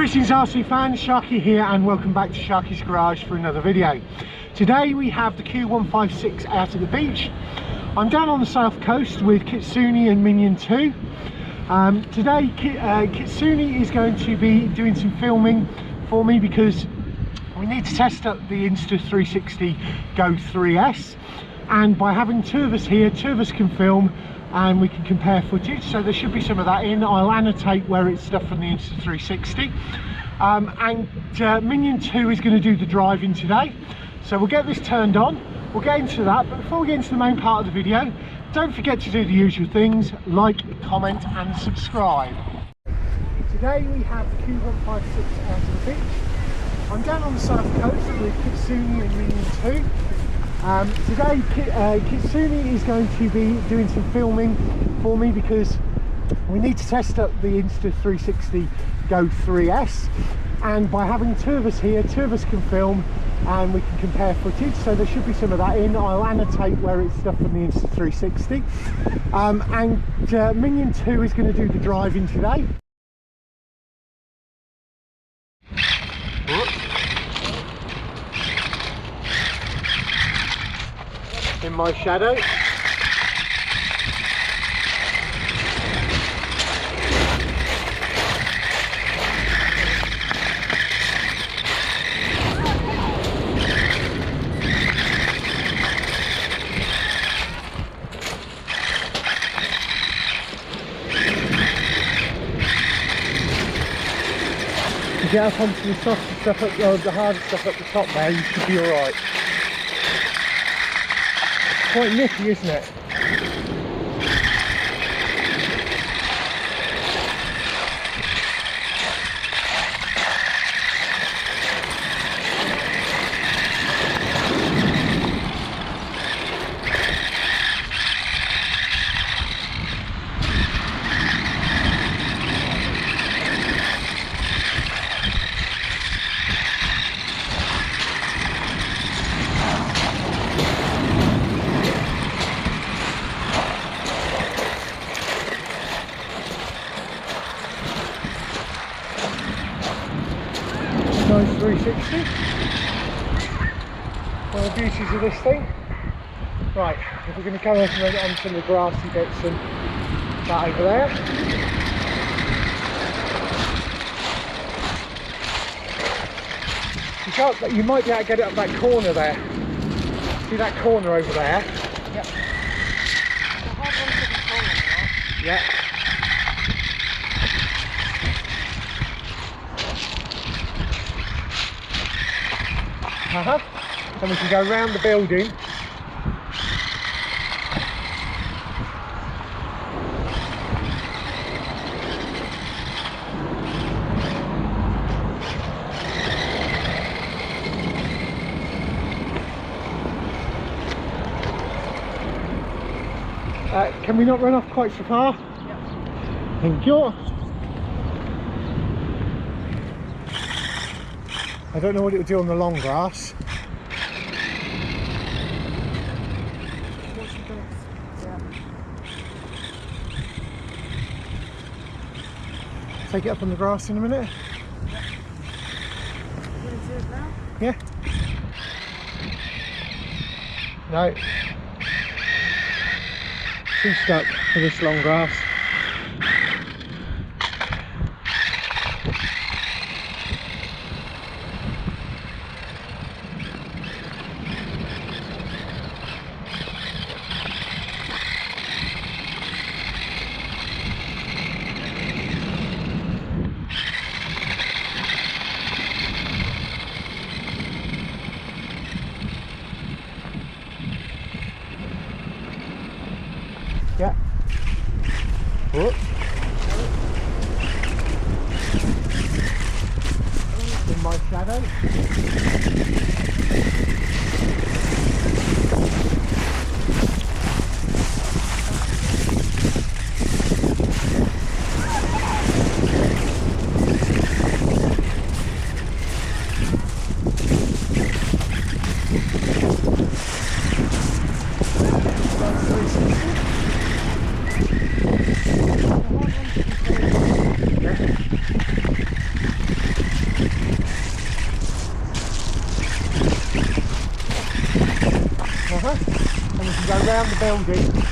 Greetings RC fans, Sharky here and welcome back to Sharky's Garage for another video. Today we have the Q156 out at the beach. I'm down on the south coast with Kitsune and Minion 2. Today Kitsune is going to be doing some filming for me because we need to test up the Insta360 Go 3S, and by having two of us here, two of us can film and we can compare footage, so there should be some of that in. I'll annotate where it's stuff from the Insta360. Minion 2 is going to do the driving today, so we'll get this turned on, we'll get into that. But before we get into the main part of the video, don't forget to do the usual things: like, comment and subscribe. Today we have the Q156 out of the beach. I'm down on the south coast with Kitsune and Minion 2. Today Kitsune is going to be doing some filming for me because we need to test up the Insta360 Go 3S, and by having two of us here, two of us can film and we can compare footage, so there should be some of that in. I'll annotate where it's stuff from the Insta360. Minion 2 is going to do the driving today. In my shadow. To get up onto the soft stuff up, or the hard stuff at the top there, you should be alright. Quite nippy, isn't it? Nice 360. One of the beauties of this thing. Right, if we're going to go over and on some of the grassy bits and that over there. You might be able to get it up that corner there. See that corner over there? Yep. Yeah. And we can go round the building. Can we not run off quite so far? Yep. Thank you. I don't know what it would do on the long grass. Take it up on the grass in a minute. You want to do it now? Yeah. No. Too stuck for this long grass. Yeah. Whoop. In my shadow. around the building.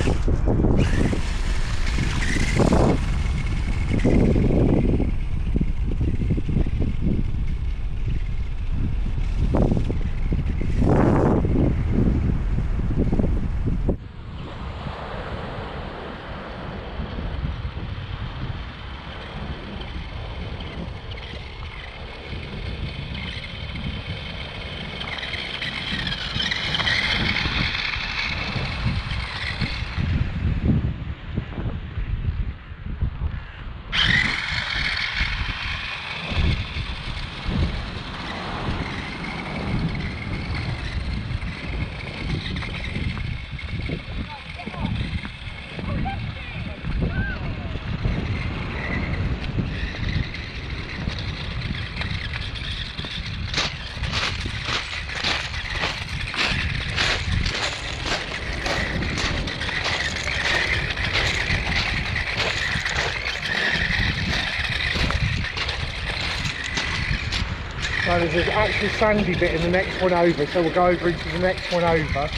So there's an actual sandy bit in the next one over, so we'll go over into the next one over.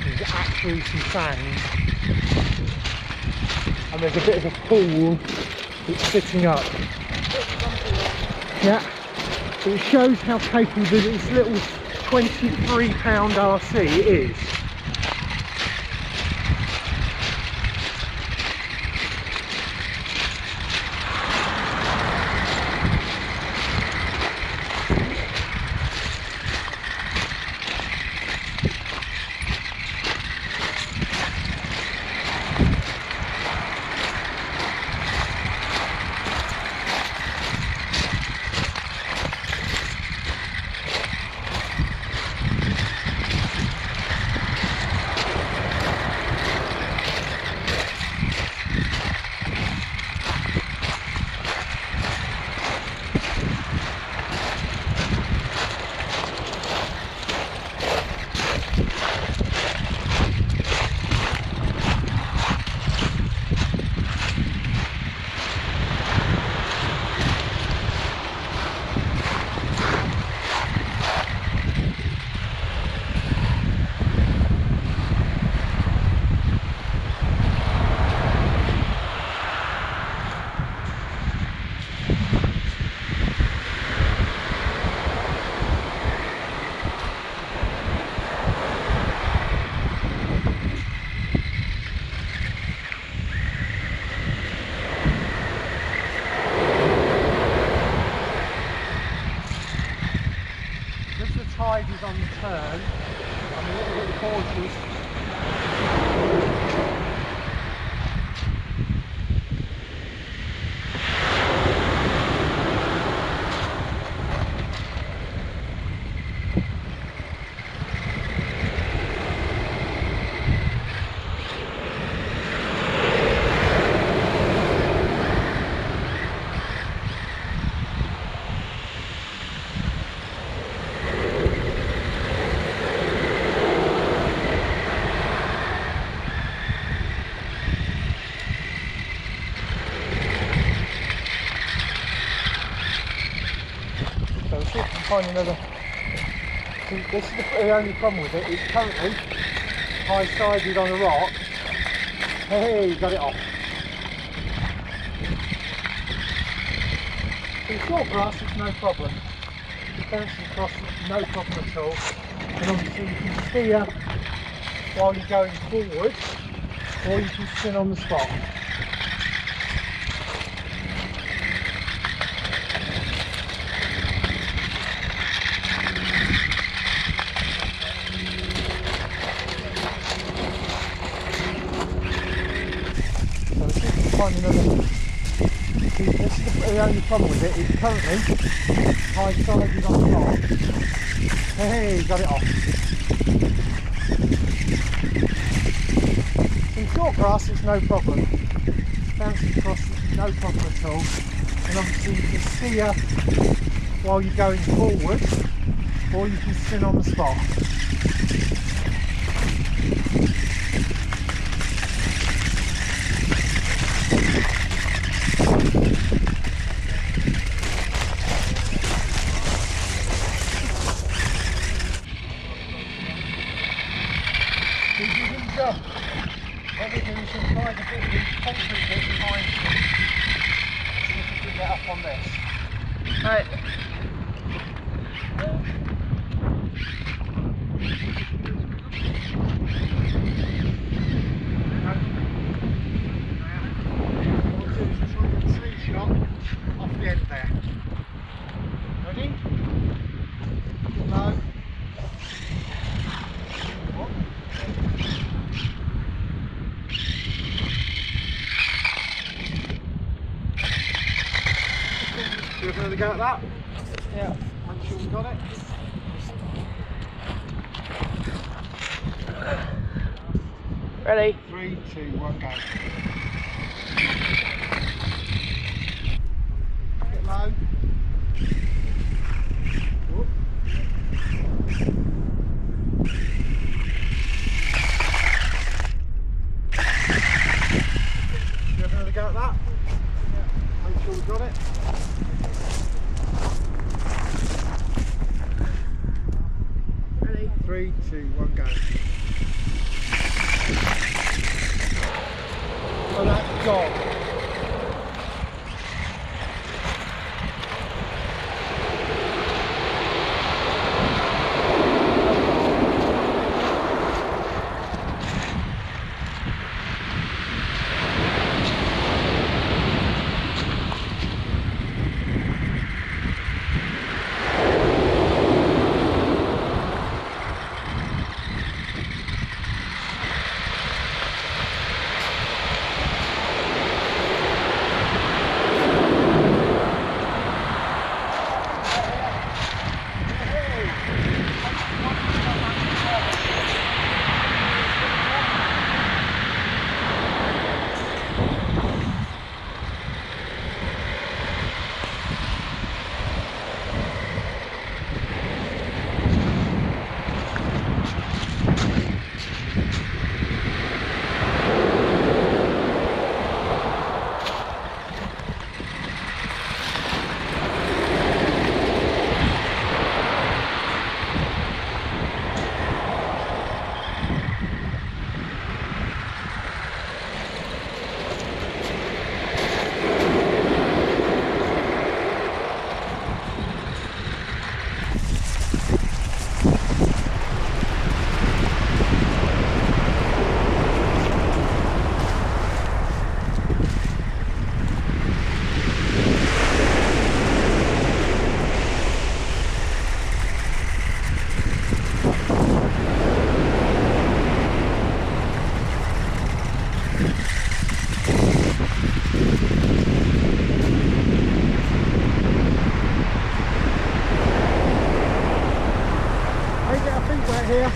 There's actually some sand, and there's a bit of a pool that's sitting up. Yeah, so it shows how capable this little 23-pound RC is. Tide is on the turn. I'm a little bit cautious. Find another. This is the only problem with it. It's currently high-sided on a rock. Hey, got it off. So short grass, it's no problem. Bouncing across, it's no problem at all. And obviously you can steer while you're going forward, or you can spin on the spot. This is the only problem with it. It's currently high-sided on the rock. Hey, got it off. In short grass, it's no problem. Bouncing across, no problem at all. And obviously you can steer while you're going forward, or you can spin on the spot. Good job. we shall try the concrete bit behind you. See if we can get up on this. Right. Off the end there. Ready? Get low. What? Do you have another go at that? Yeah. Make sure we got it. Ready? 3, 2, 1, go. Get low. Whoop. Do you have another go at that? Yeah. Make sure we got it. Ready? 3, 2, 1, go. Oh, that's gone. Here.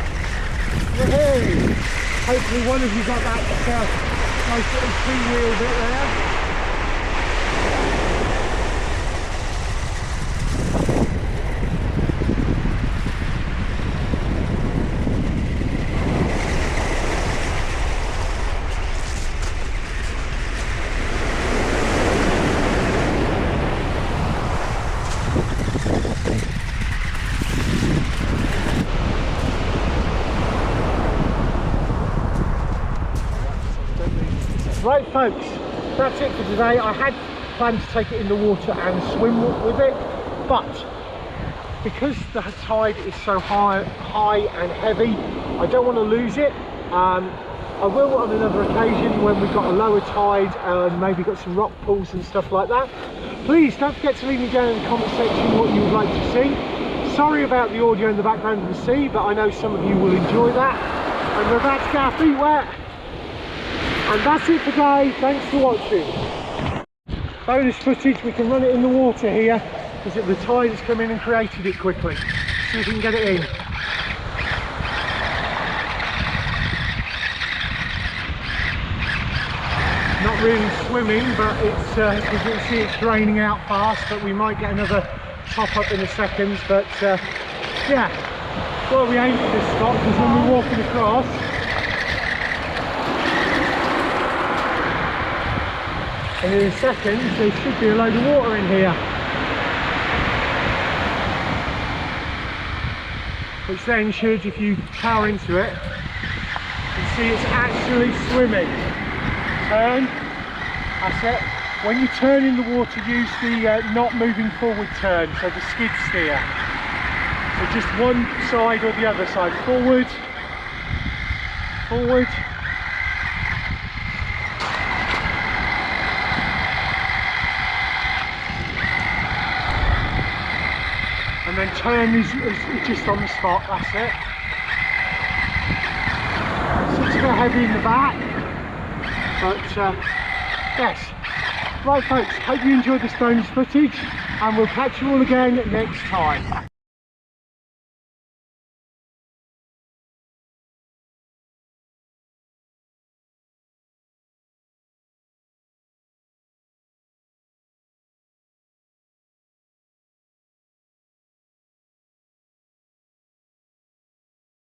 Woohoo! Hopefully one of you got that nice little two-wheel bit there. Right folks, that's it for today. I had planned to take it in the water and swim with it, but because the tide is so high and heavy, I don't want to lose it. I will on another occasion when we've got a lower tide and maybe got some rock pools and stuff like that. Please don't forget to leave me down in the comment section what you would like to see. Sorry about the audio in the background of the sea, but I know some of you will enjoy that. And we're about to get our feet wet. And that's it for today. Thanks for watching. Bonus footage, we can run it in the water here because the tide has come in and created it quickly. See if we can get it in. Not really swimming, but it's as you can see it's draining out fast, but we might get another top up in a second. But yeah, well, we aim for this spot because when we're walking across, and in a second there should be a load of water in here, which then should, if you power into it, you can see it's actually swimming. turn. That's it. When you turn in the water, use the not moving forward turn, so the skid steer. So just one side or the other side. Forward, forward. And then turn is just on the spot, that's it. It's a bit heavy in the back, but yes. Right folks, hope you enjoyed this bonus footage and we'll catch you all again next time.